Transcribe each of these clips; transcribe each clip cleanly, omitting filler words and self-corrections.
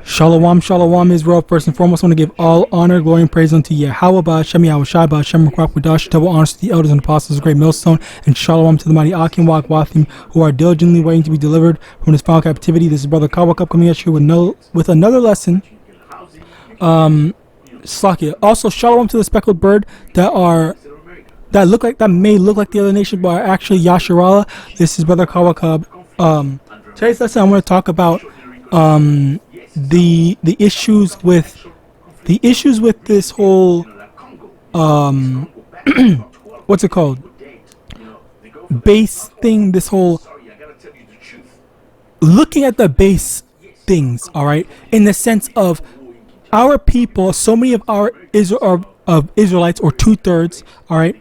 Shalom, shalom, Israel. First and foremost, I want to give all honor, glory, and praise unto YAHAWAH, Shem Rakwadash, double honors to the elders and apostles of the great millstone, and shalom to the mighty Akim Wagwathim who are diligently waiting to be delivered from this final captivity. This is Brother Kawakub coming at you with another lesson. Slakia. Also, shalom to the speckled bird that may look like the other nation, but are actually Yasharala. This is Brother Kawakub. Today's lesson, I want to talk about the issues with this whole what's it called, base thing, this whole looking at the base things, all right, in the sense of our people, so many of our Israelites, or 2/3, all right,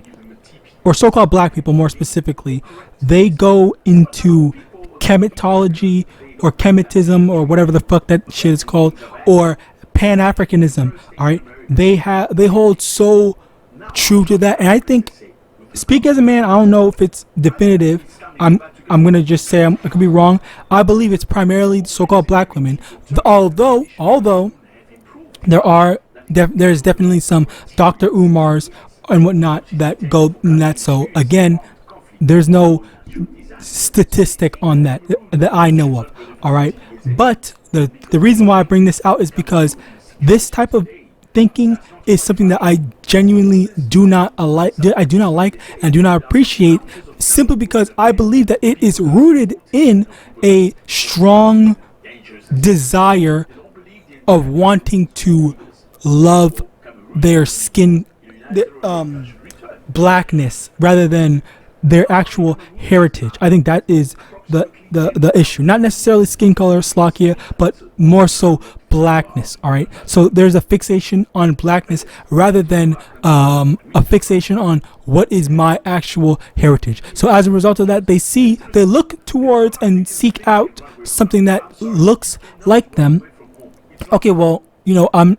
or so-called black people more specifically, they go into chematology or chemitism or whatever the fuck that shit is called, or Pan-Africanism. All right, they hold so true to that, and I think, speak as a man, I don't know if it's definitive. I'm gonna just say I could be wrong. I believe it's primarily so-called black women, although there's definitely some Dr. Umars and whatnot that go in that. So again, there's no statistic on that I know of, all right, but the reason why I bring this out is because this type of thinking is something that I genuinely do not like and do not appreciate, simply because I believe that it is rooted in a strong desire of wanting to love their skin, blackness, rather than their actual heritage. I think that is the issue. Not necessarily skin color, Slakia, but more so blackness. All right. So there's a fixation on blackness rather than a fixation on what is my actual heritage. So as a result of that, they look towards and seek out something that looks like them. Okay, well, you know, I'm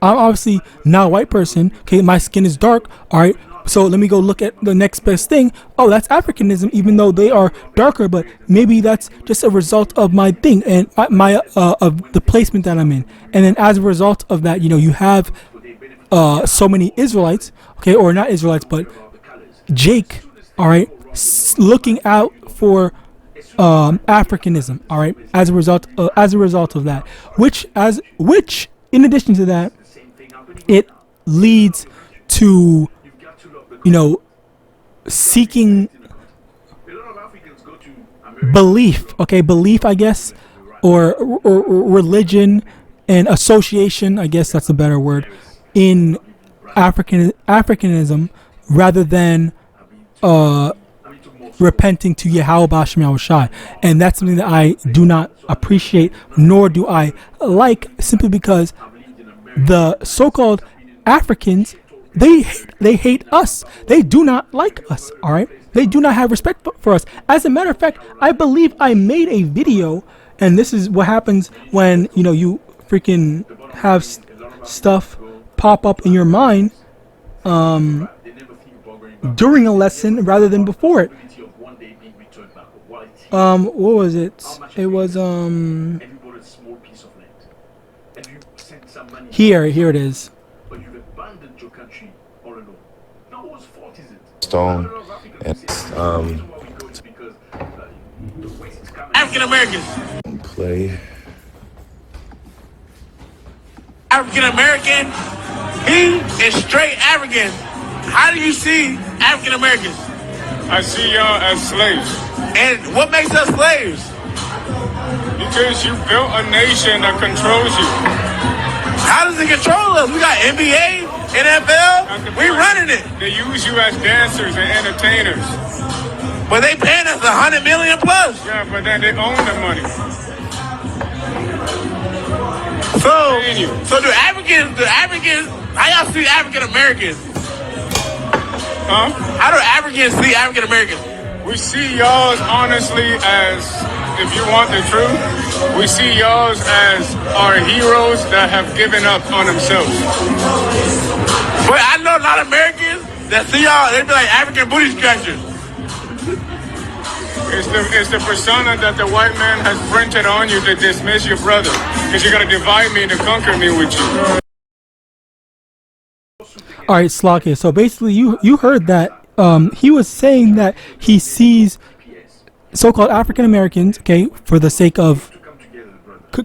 obviously not a white person. Okay, my skin is dark. All right. So let me go look at the next best thing. Oh, that's Africanism, even though they are darker, but maybe that's just a result of my thing and my of the placement that I'm in. And then as a result of that, you know, you have so many Israelites, okay, or not Israelites, but Jake, all right, looking out for Africanism, all right, as a result of that, which in addition to that, it leads to, you know, seeking belief, I guess, or religion and association, I guess that's a better word, in Africanism, rather than repenting to YAHAWASHI. And that's something that I do not appreciate, nor do I like, simply because the so-called Africans, they hate us. They do not like us, all right? They do not have respect for us. As a matter of fact, I believe I made a video, and this is what happens when, you know, you freaking have stuff pop up in your mind during a lesson rather than before it. What was it? It was here it is. Stone and African Americans. play. African American, he is straight African. How do you see African Americans? I see y'all as slaves. And what makes us slaves? Because you built a nation that controls you. How does it control us? We got NBA, NFL, we running it. They use you as dancers and entertainers. But they paying us $100 million plus. Yeah, but then they own the money. So do Africans, how y'all see African Americans? Huh? How do Africans see African Americans? We see y'all honestly as, if you want the truth, we see y'all as our heroes that have given up on themselves. But I know a lot of Americans that see y'all, they be like African booty scratchers. It's the persona that the white man has printed on you to dismiss your brother. Because you're going to divide me to conquer me with you. All right, Slakia. So basically, you heard that he was saying that he sees so-called African Americans, okay, for the sake of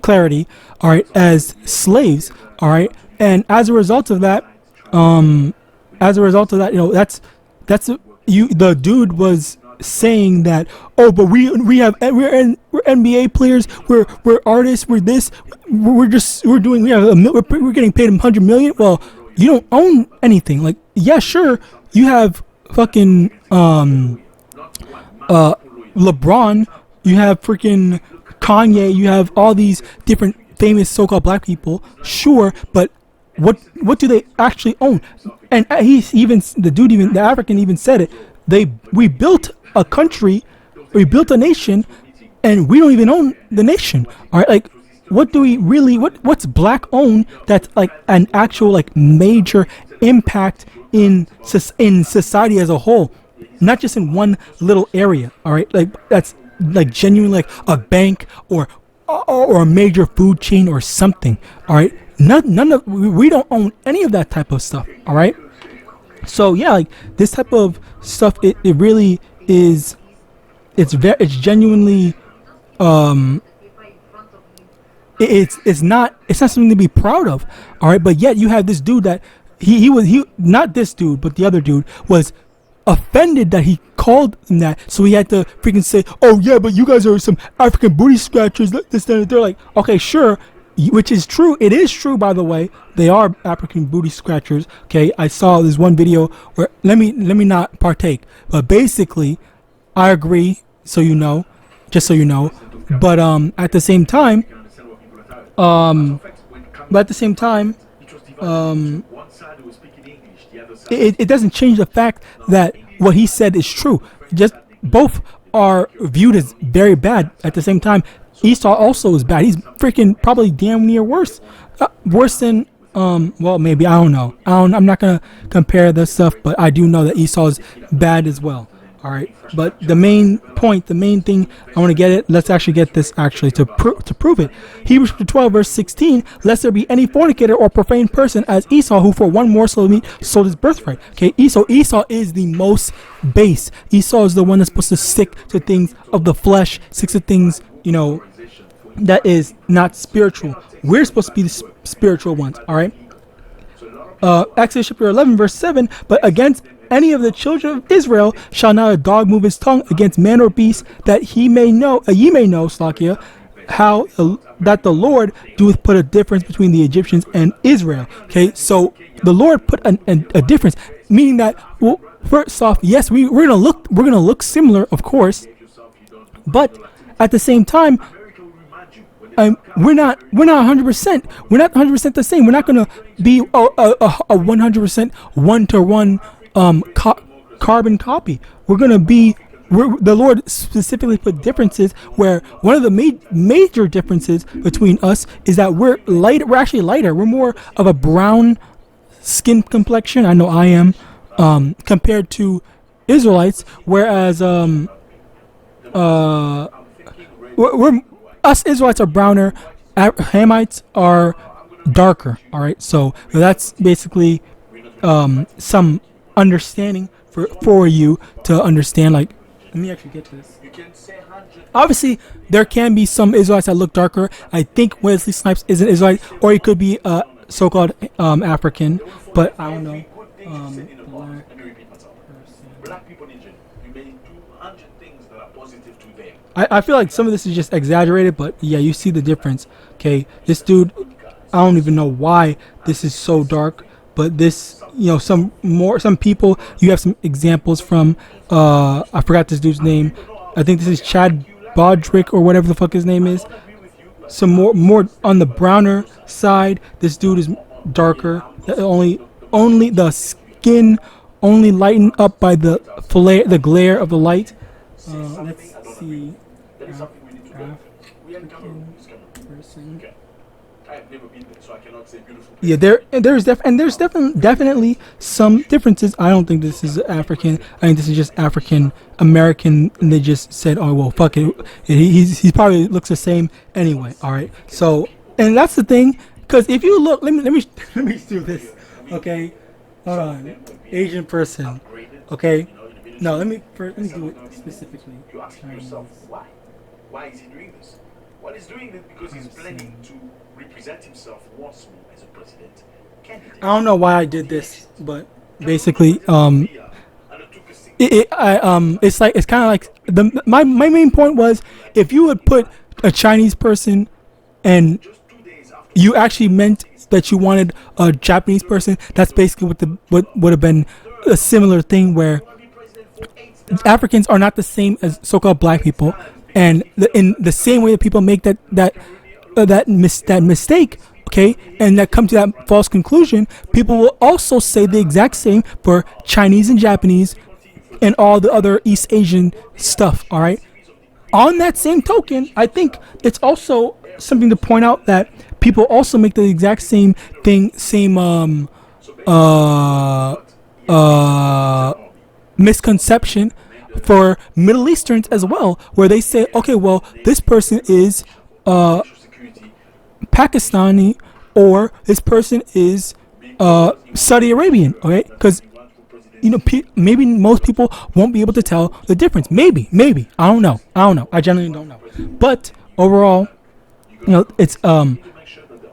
clarity, all right, as slaves, all right, and as a result of that, you know, that's the dude was saying that, oh, but we're NBA players, we're artists, we're this, we're getting paid 100 million. Well, you don't own anything. Like, yeah, sure, you have fucking LeBron, you have freaking Kanye, you have all these different famous so-called black people, sure, but what do they actually own? And the African even said it. We built a country, we built a nation, and we don't even own the nation. All right, like, what do we really? What's black owned that's like an actual like major impact in society as a whole, not just in one little area. All right, like that's like genuinely like a bank or a major food chain or something. All right, none of we don't own any of that type of stuff. All right. So yeah, like this type of stuff, it really is. It's genuinely, it's not something to be proud of. All right, but yet you have this dude that he not this dude, but the other dude was offended that he called him that, so he had to freaking say, oh yeah, but you guys are some African booty scratchers. They're like, okay, sure. Which is true. It is true, by the way. They are African booty scratchers. Okay, I saw this one video where let me not partake, but basically, I agree. So you know, just so you know. But at the same time, it doesn't change the fact that what he said is true. Just both are viewed as very bad. At the same time, Esau also is bad. He's freaking probably damn near worse than well, maybe, I don't know. I'm not gonna compare this stuff, but I do know that Esau is bad as well. All right, but the main thing I want to get it. Let's actually get this to prove it. Hebrews 12 verse 16. Lest there be any fornicator or profane person as Esau, who for one morsel of meat sold his birthright. Okay, Esau is the most base. Esau is the one that's supposed to stick to things of the flesh, stick to things, you know, that is not spiritual. We're supposed to be the spiritual ones. All right. Exodus chapter 11 verse 7. But against any of the children of Israel shall not a dog move his tongue against man or beast, that ye may know, Slakia, how that the Lord doeth put a difference between the Egyptians and Israel. Okay, so the Lord put a difference, meaning that, well, first off, yes, we're gonna look similar, of course, but at the same time, we're not 100%. We're not 100% the same. We're not gonna be a 100% one-to-one carbon copy. We're gonna be. The Lord specifically put differences where one of the major differences between us is that we're light. We're actually lighter. We're more of a brown skin complexion. I know I am, compared to Israelites. Whereas us Israelites are browner. Hamites are darker. All right. So that's basically some understanding for you to understand. Like, let me actually get this. Obviously, there can be some Israelites that look darker. I think Wesley Snipes is an Israelite, or he could be so-called African, but I don't know. I feel like some of this is just exaggerated, but yeah, you see the difference. Okay, this dude, I don't even know why this is so dark, but this, you know, some people, you have some examples from, I forgot this dude's name. I think this is Chad Bodrick or whatever the fuck his name is. Some more on the browner side. This dude is darker. Only the skin only lightened up by the glare of the light. Let's see. African person. Yeah, there's definitely some differences. I don't think this is African. I think this is just African American, and they just said, "Oh well, fuck it." He probably looks the same anyway. All right. So, and that's the thing, because if you look, let me do this. Okay, hold on. Asian person. Okay. No, let me do it specifically. You're asking yourself why? Why is he doing this? Well, he's doing it because he's planning to represent himself once more as a president candidate. I don't know why I did this, but basically, it's like, it's kind of like my main point was, if you would put a Chinese person and you actually meant that you wanted a Japanese person, that's basically what would have been a similar thing, where Africans are not the same as so-called black people, and in the same way that people make that mistake, okay, and that come to that false conclusion, people will also say the exact same for Chinese and Japanese and all the other East Asian stuff. All right. On that same token, I think it's also something to point out that people also make the exact same thing, misconception for Middle Easterns as well, where they say, okay, well, this person is Pakistani, or this person is Saudi Arabian, okay? Because maybe most people won't be able to tell the difference. Maybe I don't know. I genuinely don't know. But overall, it's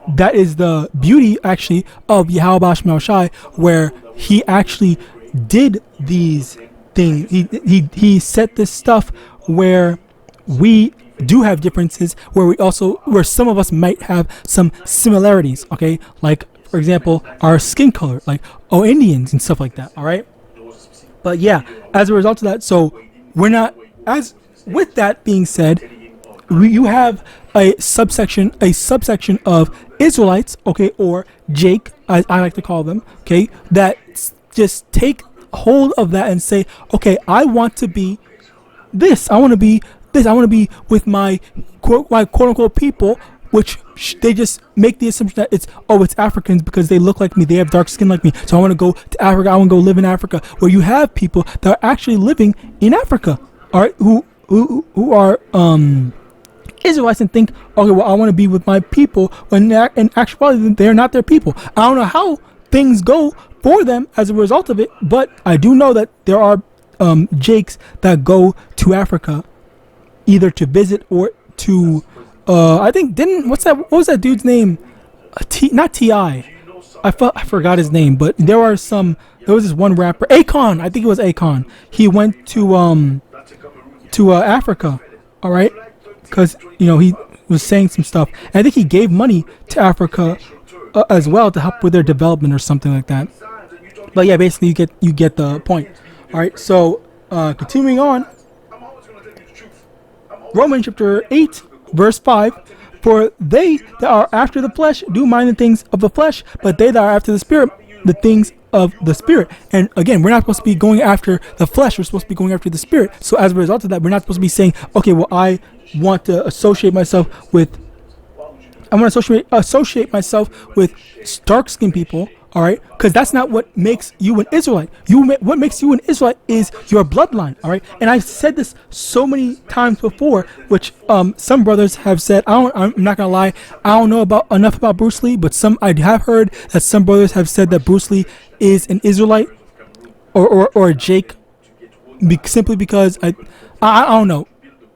that is the beauty actually of YAHAWAH, where he actually did these things. He set this stuff where we do have differences, where some of us might have some similarities, okay, like for example our skin color, like Indians and stuff like that. All right, but yeah, as a result of that, so we're not, as with that being said, you have a subsection of Israelites, okay, or Jake, as I like to call them, okay, that just take hold of that and say, okay, I want to be this. I want to be this. I want to be with my quote unquote people, which they just make the assumption that it's Africans because they look like me, they have dark skin like me, so I want to go to Africa. I want to go live in Africa, where you have people that are actually living in Africa, all right, who are Israelites, and think, okay, well, I want to be with my people, when in actuality they're not their people. I don't know how things go for them as a result of it, but I do know that there are Jakes that go to Africa either to visit or to I think what was that dude's name? Not T.I. I forgot his name, but there was this one rapper, Akon, I think it was Akon. He went to Africa, all right, because he was saying some stuff, and I think he gave money to Africa as well to help with their development or something like that. But yeah, basically you get the point. All right, so continuing on, Romans chapter 8 verse 5, for they that are after the flesh do mind the things of the flesh, but they that are after the spirit, the things of the spirit. And again, we're not supposed to be going after the flesh, we're supposed to be going after the spirit. So as a result of that, we're not supposed to be saying, okay, well, I want to associate myself with dark skinned people, all right, because that's not what makes you an Israelite. What makes you an Israelite is your bloodline, all right. And I've said this so many times before, which some brothers have said. I'm not gonna lie, I don't know enough about Bruce Lee, but I have heard that some brothers have said that Bruce Lee is an Israelite or a Jake, simply because I don't know.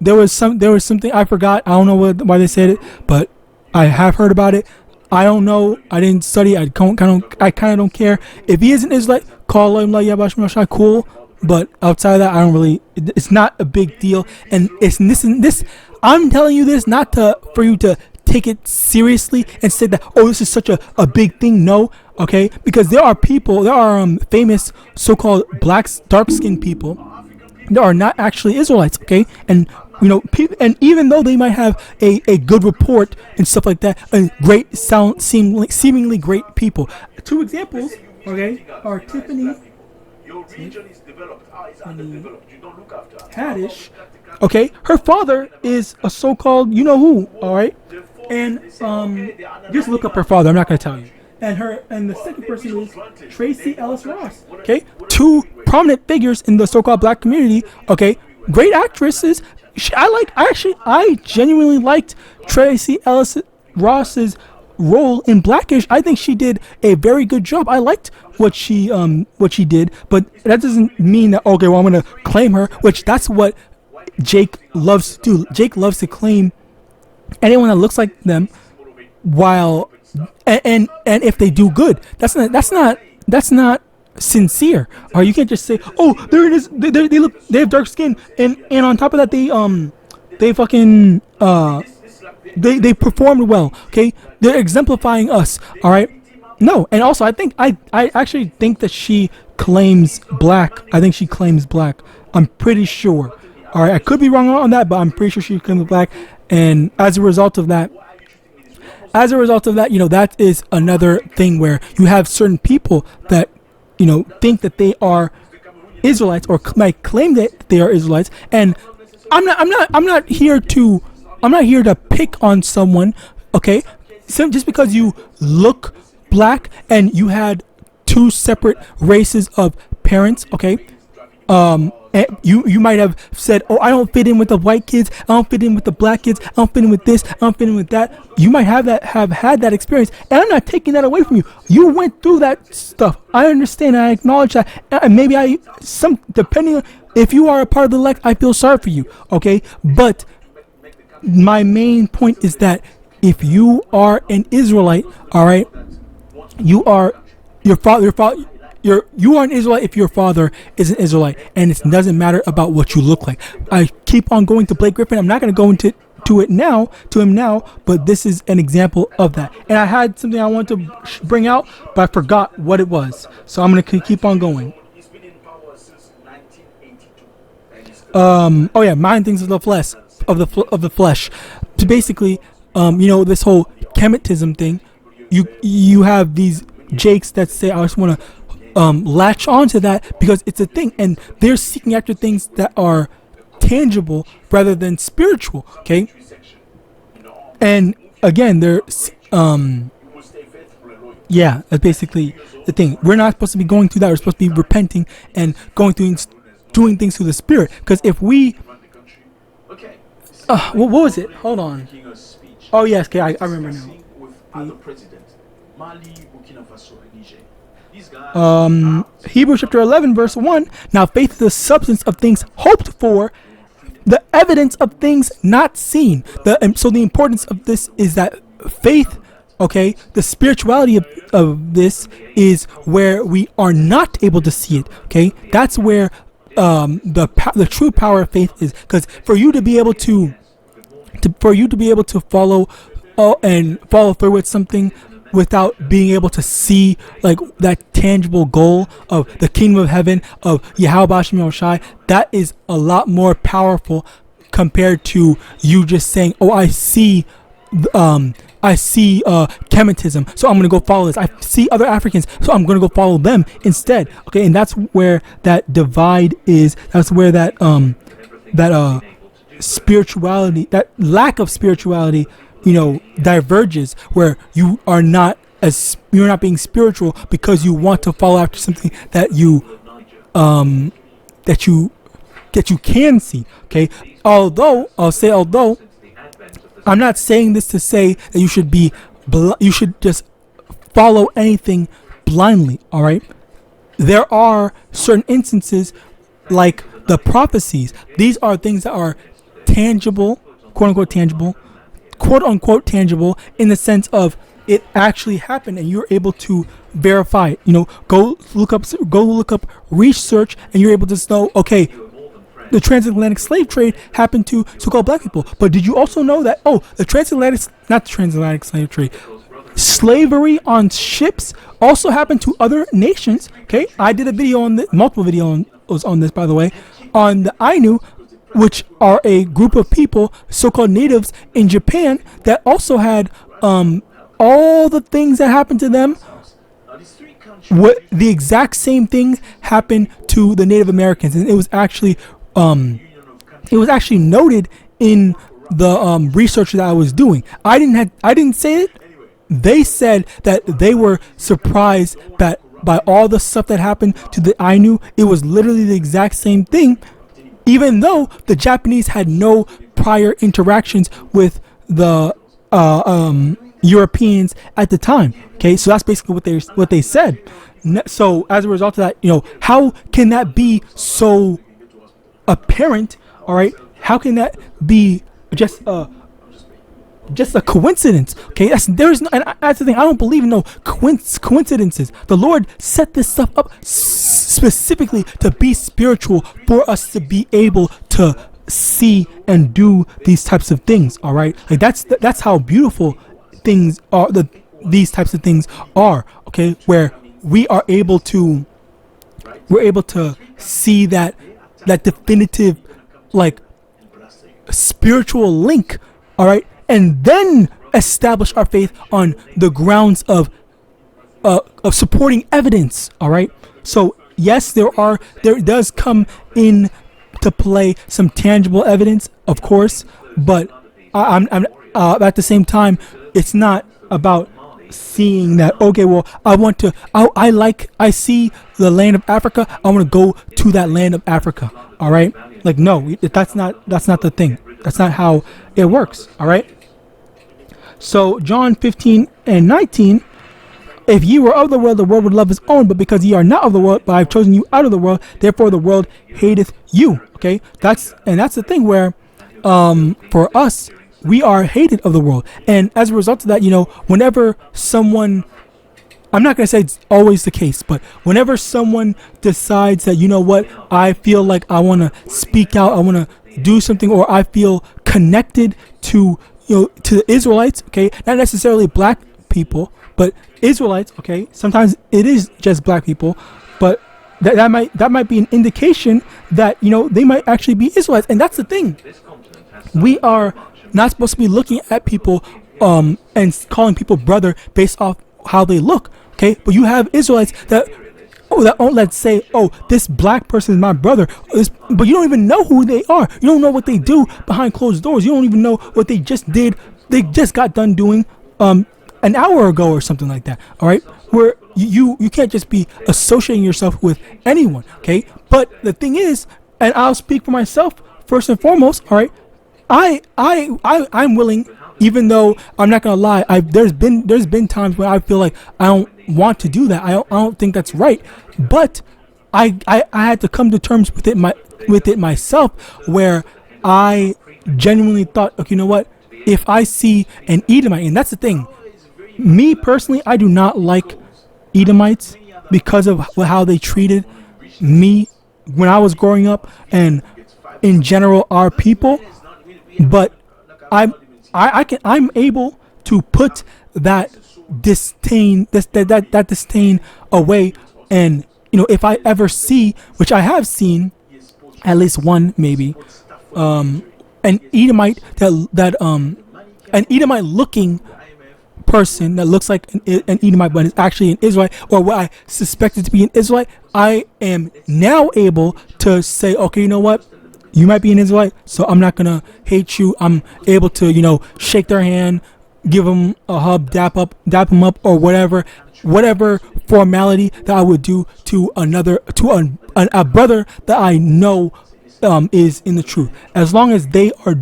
There was something I forgot. I don't know why they said it, but I have heard about it. I don't know. I didn't study. I kind of don't care. If he is an Israelite, call him LAWAYA, cool. But outside of that, I don't really. It's not a big deal. And it's this. I'm telling you this not for you to take it seriously and say that, oh, this is such a big thing. No, okay, because there are famous so-called dark-skinned people that are not actually Israelites, okay, and and even though they might have a good report and stuff like that, and seemingly great people. Two examples, okay, are Tiffany Haddish. Okay, her father is a so-called who, all right, And just look up her father. I'm not gonna tell you. And the second person is Tracy Ellis Ross. Okay, two prominent figures in the so-called black community. Okay, great actresses. I genuinely liked Tracy Ellis Ross's role in Blackish. I think she did a very good job. I liked what she did, but that doesn't mean that, okay, well, I'm gonna claim her, which that's what Jake loves to do. Jake loves to claim anyone that looks like them, while and if they do good, that's not sincere. Or you can't just say, oh, there it is, they have dark skin, and on top of that they fucking they performed well. Okay, they're exemplifying us. All right. No, and also I actually think that she claims black. I think she claims black. I'm pretty sure. All right, I could be wrong on that, but I'm pretty sure she claims black. And as a result of that, you know, that is another thing where you have certain people that, you know, think that they are Israelites or might claim that they are Israelites. And I'm not here to pick on someone. Okay, so just because you look black and you had two separate races of parents, okay, and you might have said, oh, I don't fit in with the white kids, I don't fit in with the black kids, I don't fit in with this, I don't fit in with that. You might have had that experience, and I'm not taking that away from you. You went through that stuff. I understand, I acknowledge that, and maybe depending on if you are a part of the elect, I feel sorry for you, okay? But my main point is that if you are an Israelite, all right, you are an Israelite if your father is an Israelite, and it doesn't matter about what you look like. I keep on going to Blake Griffin. I'm not going to go into him now, but this is an example of that. And I had something I wanted to bring out, but I forgot what it was. So I'm going to keep on going. Oh yeah, mind things of the flesh, of the flesh. So basically, you know, this whole Kemetism thing. You have these Jakes that say, I just want to latch on to that because it's a thing, and they're seeking after things that are tangible rather than spiritual. Okay, and again, they're yeah, that's basically the thing. We're not supposed to be going through that. We're supposed to be repenting and going through doing things through the Spirit. Because if we what was it? Hold on. Oh yes, okay, I remember now. Hebrews chapter 11 verse 1. Now faith is the substance of things hoped for, the evidence of things not seen. So the importance of this is that faith, okay, the spirituality of this is where we are not able to see it. Okay, that's where the true power of faith is. Because for you to be able to follow and follow through with something without being able to see like that tangible goal of the kingdom of heaven, of YAHAWAH, that is a lot more powerful compared to you just saying, oh, I see Kemetism, so I'm gonna go follow this. I see other Africans, so I'm gonna go follow them instead. Okay, and that's where that divide is. That's where that spirituality, that lack of spirituality, you know, diverges, where you're not being spiritual because you want to follow after something that you can see. Okay, although I'm not saying this to say that you should just follow anything blindly. All right, there are certain instances like the prophecies. These are things that are tangible, quote unquote tangible, in the sense of it actually happened and you're able to verify it. You know, go look up research, and you're able to know, okay, the transatlantic slave trade happened to so-called black people. But did you also know that, slavery on ships also happened to other nations? Okay, I did a video on this, multiple videos on this, by the way, on the Ainu, which are a group of people, so-called natives in Japan, that also had all the things that happened to them. The exact same thing happened to the Native Americans, and it was actually noted in research that I was doing. I didn't say it. They said that they were surprised that by all the stuff that happened to the Ainu, it was literally the exact same thing, even though the Japanese had no prior interactions with the Europeans at the time. Okay, so that's basically what they said. So as a result of that, how can that be so apparent? All right, how can that be just a coincidence? Okay, that's the thing. I don't believe in no coincidences. The Lord set this stuff up specifically to be spiritual, for us to be able to see and do these types of things. All right, like that's how beautiful things are. These types of things are, okay, where we're able to see that definitive, like, spiritual link. All right, and then establish our faith on the grounds of supporting evidence. All right, so yes, there does come in to play some tangible evidence, of course, but I'm at the same time, it's not about seeing that, okay, well, I see the land of Africa, I want to go to that land of Africa. All right, like, no, that's not the thing. That's not how it works. All right. So John 15:19, if ye were of the world would love his own, but because ye are not of the world, but I have chosen you out of the world, therefore the world hateth you. Okay, that's the thing where for us, we are hated of the world, and as a result of that, whenever someone, I'm not going to say it's always the case, but whenever someone decides that, I feel like I want to speak out, I want to do something, or I feel connected to to the Israelites, okay, not necessarily black people, but Israelites, okay, sometimes it is just black people, but that might be an indication that they might actually be Israelites. And that's the thing, we are not supposed to be looking at people and calling people brother based off how they look, okay? But you have Israelites that let's say, oh, this black person is my brother, but you don't even know who they are. You don't know what they do behind closed doors. You don't even know what they just did. They just got done doing an hour ago or something like that. All right, where you can't just be associating yourself with anyone, okay? But the thing is, and I'll speak for myself first and foremost. All right, I'm willing, even though I'm not gonna lie, there's been times where I feel like I don't want to do that. I don't think that's right. But I had to come to terms with it myself, where I genuinely thought, okay, you know what? If I see an Edomite, and that's the thing, me personally, I do not like Edomites because of how they treated me when I was growing up, and in general our people. But I'm able to put that disdain away, and if I ever see, which I have seen at least one, maybe an Edomite an Edomite looking person that looks like an Edomite but is actually an Israelite, or what I suspected to be an Israelite, I am now able to say, okay, you know what, you might be an Israelite, so I'm not gonna hate you. I'm able to shake their hand, give them a hug, dap them up, or whatever formality that I would do to a brother that I know is in the truth. As long as they are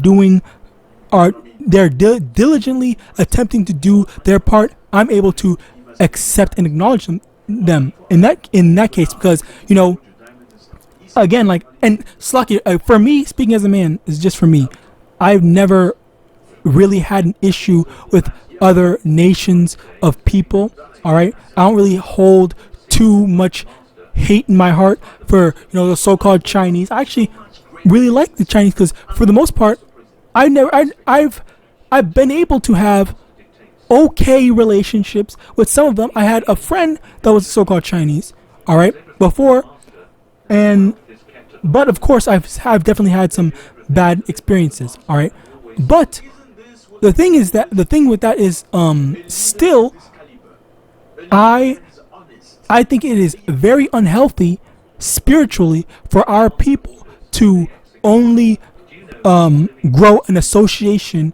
diligently attempting to do their part, I'm able to accept and acknowledge them in that case, because again, like, and Slaki, for me, speaking as a man, is just for me, I've never really had an issue with other nations of people. All right, I don't really hold too much hate in my heart for the so-called Chinese. I actually really like the Chinese, because for the most part, I've been able to have okay relationships with some of them. I had a friend that was so-called Chinese, all right, before, but of course I've definitely had some bad experiences, all right. But the thing with that is still I think it is very unhealthy spiritually for our people to only grow an association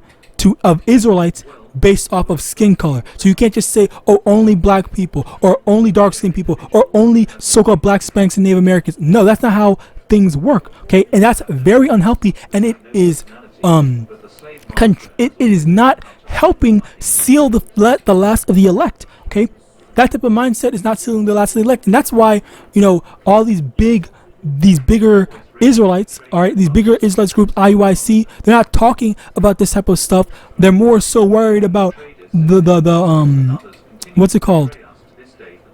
of Israelites based off of skin color. So you can't just say, oh, only black people or only dark skinned people or only so-called black Hispanics and Native Americans. No, that's not how things work. Okay, and that's very unhealthy, and it is it is not helping seal the last of the elect. Okay, that type of mindset is not sealing the last of the elect, and that's why, you know, all these bigger Israelites, all right, these bigger Israelites groups, IUIC, they're not talking about this type of stuff. They're more so worried about the what's it called,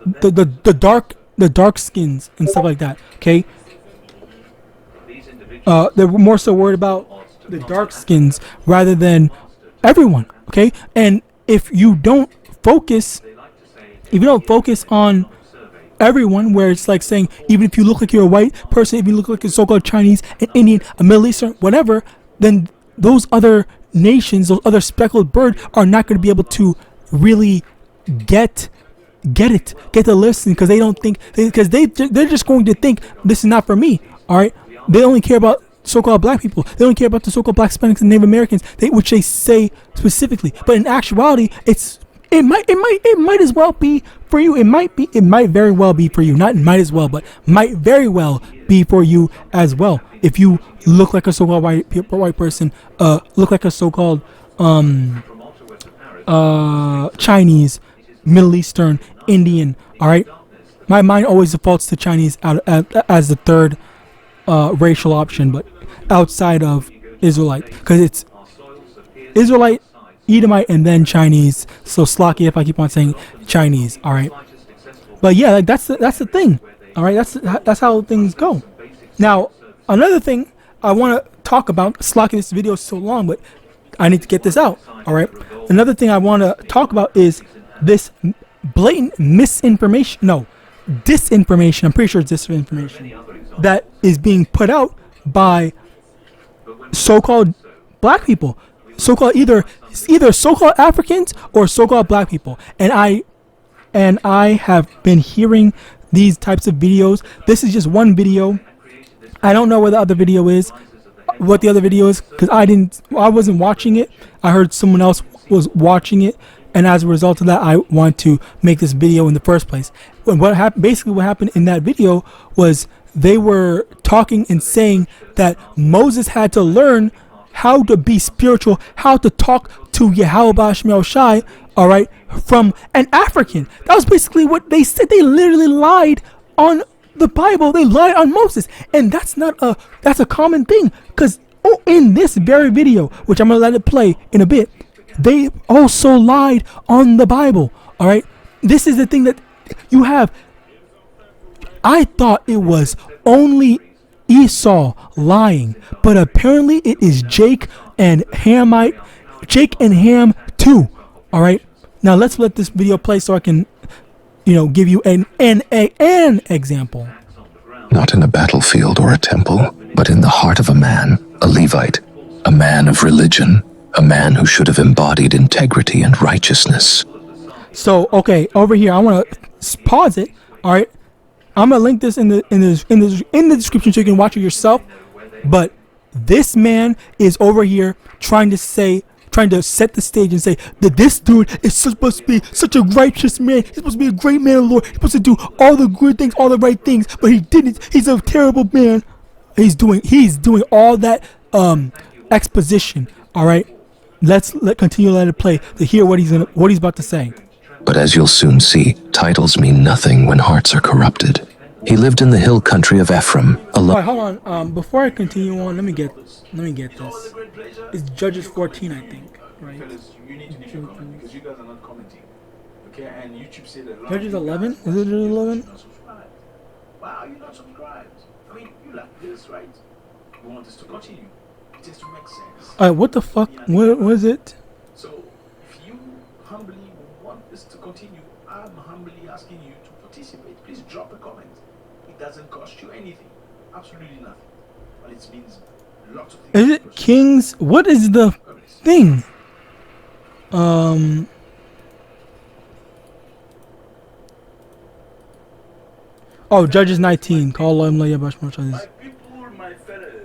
the dark skins and stuff like that. Okay, they're more so worried about the dark skins rather than everyone. Okay, and if you don't focus on everyone, where it's like saying, even if you look like you're a white person, if you look like a so-called Chinese, an Indian, a Middle Eastern, whatever, then those other nations, those other speckled bird, are not going to be able to really get the listen, because they don't think, because they're just going to think this is not for me. All right, they only care about so-called black people. They don't care about the so-called black Hispanics and Native Americans, which they say specifically. But in actuality, it might as well be for you. It might very well be for you. Not might as well, but might very well be for you as well. If you look like a so-called white person, look like a so-called Chinese, Middle Eastern, Indian. All right, my mind always defaults to Chinese as the third racial option, but outside of Israelite, because it's Israelite, Edomite, and then Chinese. So slocky if I keep on saying Chinese. All right, but yeah, like that's the thing. All right, that's how things go. Now, another thing I want to talk about. Slocky, this video is so long, but I need to get this out. All right, another thing I want to talk about is this blatant misinformation. No, disinformation. I'm pretty sure it's disinformation that is being put out by so-called black people, so-called either so-called Africans or so-called black people, and I have been hearing these types of videos. This is just one video. I don't know where the other video is, what the other video is, because I wasn't watching it. I heard someone else was watching it, and as a result of that, I want to make this video in the first place. What happened in that video was they were talking and saying that Moses had to learn how to be spiritual, how to talk to YAHAWAH, all right, from an African. That was basically what they said. They literally lied on the Bible. They lied on Moses, and that's a common thing, because in this very video, which I'm gonna let it play in a bit, they also lied on the Bible. All right, this is the thing that you have. I thought it was only Esau lying, but apparently it is Jake and Ham too. All right, now let's let this video play so I can, give you an example. Not in a battlefield or a temple, but in the heart of a man, a Levite, a man of religion, a man who should have embodied integrity and righteousness. So, okay, over here, I want to pause it. All right, I'm gonna link this in the description so you can watch it yourself. But this man is over here trying to set the stage and say that this dude is supposed to be such a righteous man. He's supposed to be a great man of the Lord. He's supposed to do all the good things, all the right things, but he didn't. He's a terrible man. He's doing all that exposition. All right, let's continue to let it play to hear what he's about to say. But as you'll soon see, titles mean nothing when hearts are corrupted. He lived in the hill country of Ephraim. Alright, hold on. Before I continue on, let me get this. It's Judges 14, I think, right? You need to comment because you guys are not commenting. Okay, and YouTube said that. Judges 11? Is it 11? Wow, you're not subscribed. I mean, you like this, right? You want this to continue. It has to make sense. Alright, what the fuck? What is it? So, if you humbly want this to continue, I'm humbly asking you to participate. Please drop a comment. It doesn't cost you anything. Absolutely nothing. But it means lots of things. Is it Kings? What is the thing? Judges 19. Call him My people, my fellows.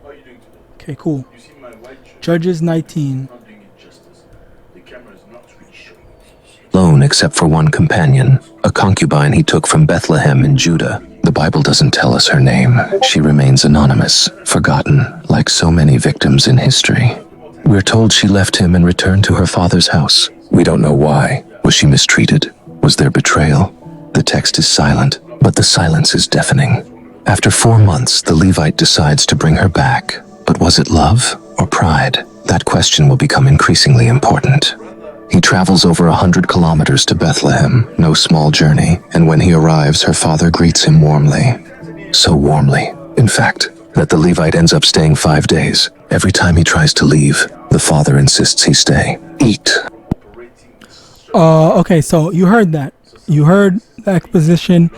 How are you doing today? Okay, cool. You see my white shirt, Judges 19. not doing it justice. The camera is not really showing it. Alone except for one companion, a concubine he took from Bethlehem in Judah. The Bible doesn't tell us her name. She remains anonymous, forgotten, like so many victims in history. We're told she left him and returned to her father's house. We don't know why. Was she mistreated? Was there betrayal? The text is silent, but the silence is deafening. After 4 months, the Levite decides to bring her back. But was it love or pride? That question will become increasingly important. He travels over 100 kilometers to Bethlehem, no small journey, and when he arrives, her father greets him warmly. So warmly, in fact, that the Levite ends up staying 5 days. Every time he tries to leave, the father insists he stay. Eat. Okay, so you heard that. You heard the exposition.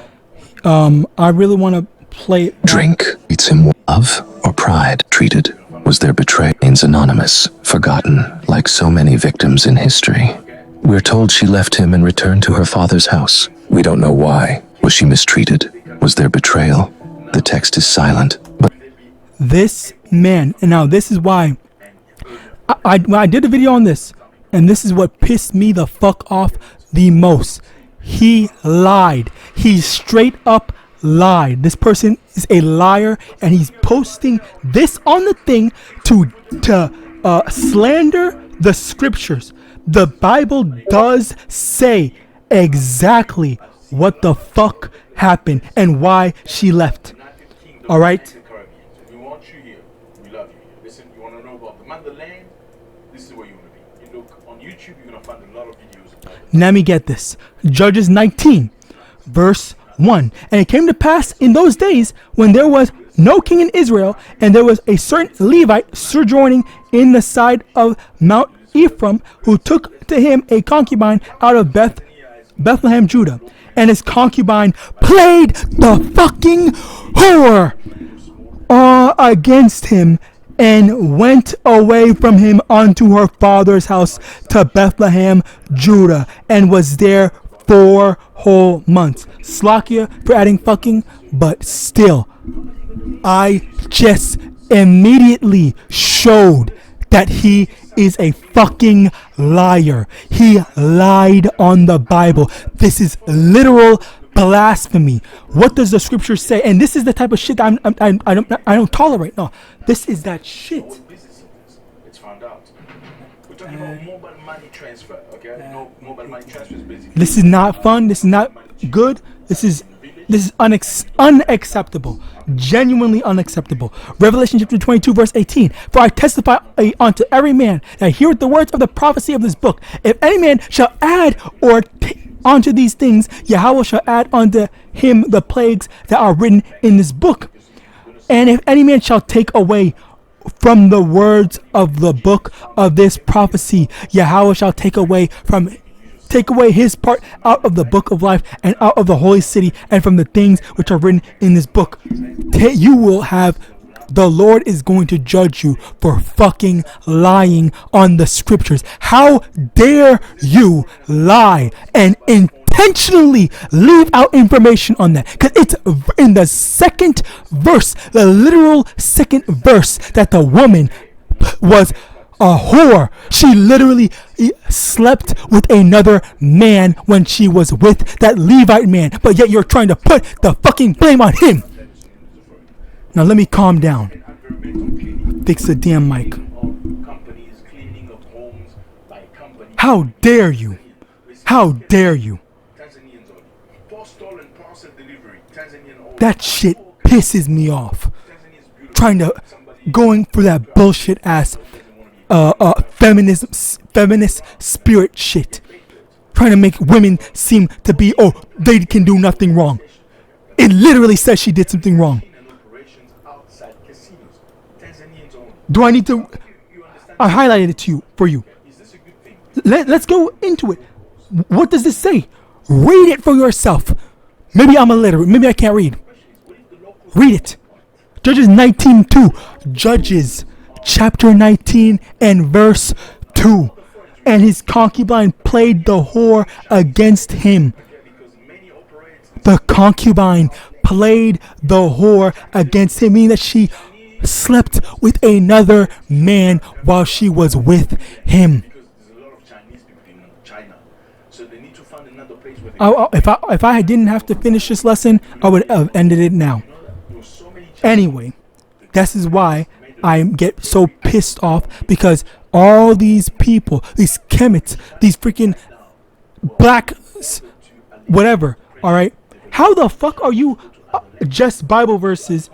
I really want to play it. Drink. Greets him love or pride. Treated. Was there betrayal? Remains anonymous, forgotten, like so many victims in history. We're told she left him and returned to her father's house. We don't know why. Was she mistreated? Was there betrayal? The text is silent, but This man, and now this is why when I did a video on this, and this is what pissed me the fuck off the most. He lied. He straight up lied. This person is a liar, and he's posting this on the thing to slander the scriptures. The Bible does say exactly what the fuck happened and why she left. All right. We want you here. We love you here. Listen, you want to know about the land? This is where you want to be. You look on YouTube, you're going to find a lot of videos about it. Let me get this. Judges 19, verse 1. And it came to pass in those days when there was no king in Israel, and there was a certain Levite sojourning in the side of Mount Ephraim, who took to him a concubine out of Bethlehem, Judah. And his concubine played the fucking whore against him, and went away from him unto her father's house to Bethlehem, Judah, and was there 4 whole months. Slakia for adding fucking, but still, I just immediately showed that he is a fucking liar. He lied on the Bible. This is literal blasphemy. What does the scripture say? And this is the type of shit that I don't tolerate. No, this is that shit. It's found out. We're talking about mobile money transfer, okay? No, mobile money transfer is basically. This is not fun. This is not good. This is unacceptable. Genuinely unacceptable. Revelation chapter 22 verse 18. For I testify unto every man that heareth the words of the prophecy of this book. If any man shall add or onto these things, Yahweh shall add unto him the plagues that are written in this book. And if any man shall take away from the words of the book of this prophecy, Yahweh shall take away his part out of the book of life and out of the holy city and from the things which are written in this book. You will have, the Lord is going to judge you for fucking lying on the scriptures. How dare you lie and intentionally leave out information on that? Because it's in the second verse, the literal second verse, that the woman was a whore. She literally slept with another man when she was with that Levite man, but yet you're trying to put the fucking blame on him. Now let me calm down. Fix the damn mic. Companies cleaning up homes by companies. How dare you? How dare you? Tanzanians only. Postal and parcel delivery. Tanzanian only. That shit pisses me off. Tanzanians beautiful. Trying to going for that bullshit ass feminist spirit shit. Trying to make women seem to be, oh, they can do nothing wrong. It literally says she did something wrong. Do I need to? I highlighted it to you for you. Let's go into it. What does this say? Read it for yourself. Maybe I'm illiterate. Maybe I can't read. Read it. Judges 19:2. Judges chapter 19 and verse 2. And his concubine played the whore against him. The concubine played the whore against him, meaning that she slept with another man while she was with him. Because there's a lot of Chinese people in China, so they need to find another place where they If I didn't have to finish this lesson, I would have ended it now. there were so many Chinese Anyway, this is why I get so pissed off, because all these people, these chemists, these freaking black whatever, all right? How the fuck are you just Bible verses,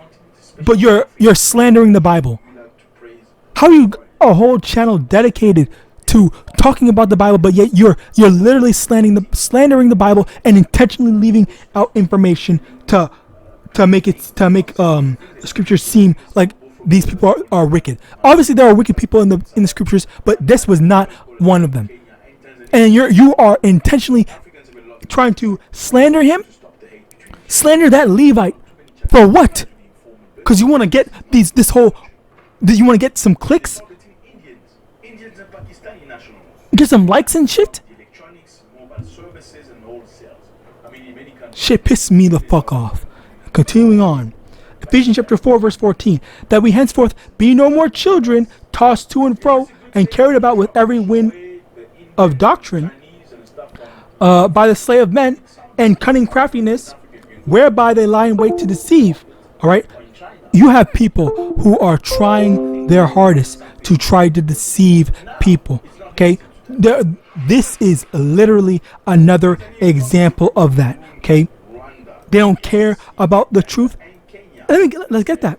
but you're slandering the Bible? How are you a whole channel dedicated to talking about the Bible, but yet you're literally slandering the Bible and intentionally leaving out information to make the scriptures seem like these people are wicked. Obviously, there are wicked people in the scriptures, but this was not one of them. And you are intentionally trying to slander him, slander that Levite for what? Because you want to get you want to get some clicks, Indians and Pakistani national. get some likes and shit. Electronics, mobile services, and wholesales. I mean, in many countries. Shit pissed me the fuck off. Continuing on. Ephesians chapter 4 verse 14. That we henceforth be no more children, tossed to and fro, and carried about with every wind of doctrine, by the sleight of men, and cunning craftiness, whereby they lie in wait to deceive. Alright? You have people who are trying their hardest to try to deceive people. Okay? This is literally another example of that. Okay? They don't care about the truth. Let's get that.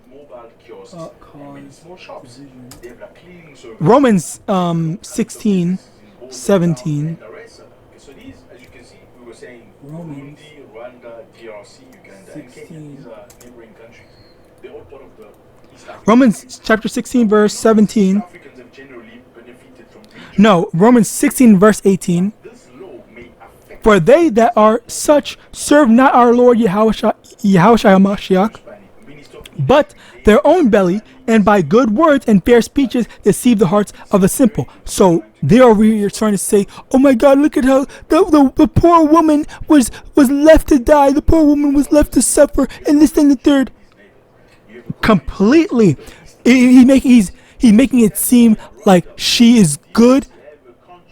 Romans 16, 17. So these, as you can see, we were saying Burundi, Rwanda, DRC, Uganda, and Kenya. These are neighboring countries. They're all part of the East Africa. Romans chapter 16 verse 17. Africans have generally benefited from No, Romans 16 verse 18. this law may affect For they that are such serve not our Lord Yahawadah, Mashiach, minister of but their own belly, and by good words and fair speeches deceive the hearts of the simple. So they're over here trying to say, oh my God, look at how the poor woman was left to die. The poor woman was left to suffer, and this and the third. Completely. He's making it seem like she is good,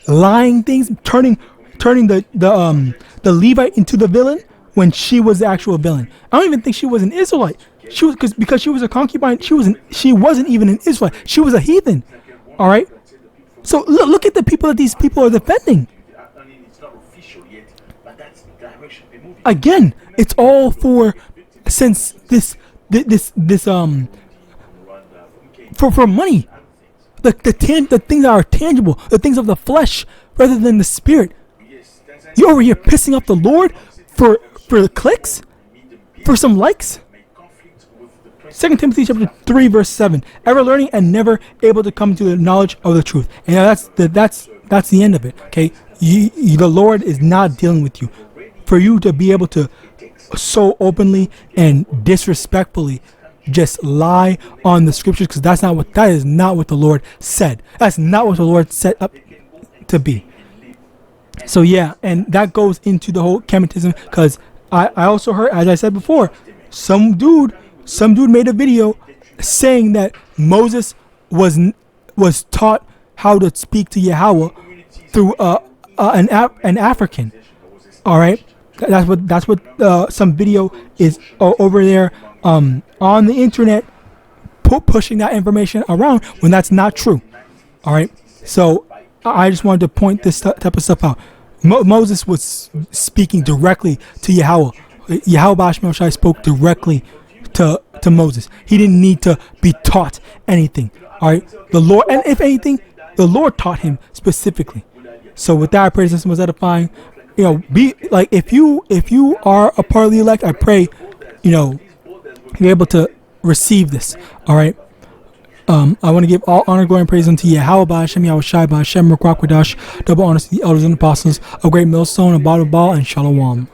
lying things, turning the Levite into the villain when she was the actual villain. I don't even think she was an Israelite. She was because she was a concubine. She wasn't even an Israelite. She was a heathen. All right. So look at the people that these people are defending. I mean, it's not official yet, but that's the direction they're moving. Again, it's all for since this for money. The things that are tangible, the things of the flesh rather than the spirit. You over here pissing off the Lord for the clicks, for some likes. 2 Timothy chapter 3 verse 7. Ever learning and never able to come to the knowledge of the truth. And that's the end of it. Okay, the Lord is not dealing with you. For you to be able to so openly and disrespectfully just lie on the scriptures, because that is not what the Lord said. That's not what the Lord set up to be. So yeah, and that goes into the whole Kemetism, because I also heard, as I said before, some dude made a video saying that Moses was taught how to speak to Yahweh through an African. All right, that's what some video is over there on the internet, pushing that information around when that's not true. All right, so I just wanted to point this type of stuff out. Moses was speaking directly to Yahweh. YAHAWASHI spoke directly to Moses. He didn't need to be taught anything. All right, the Lord, and if anything, the Lord taught him specifically. So with that, I pray the system was edifying. You know, be like, if you are a part of the elect, I pray, you know, you're able to receive this. All right. I want to give all honor, glory, and praise unto Yahawah, Hashem, Yahawashi, Hashem, Ruach Kwadash, double honor to the elders and apostles, a great millstone, a bottle ball, and shalom.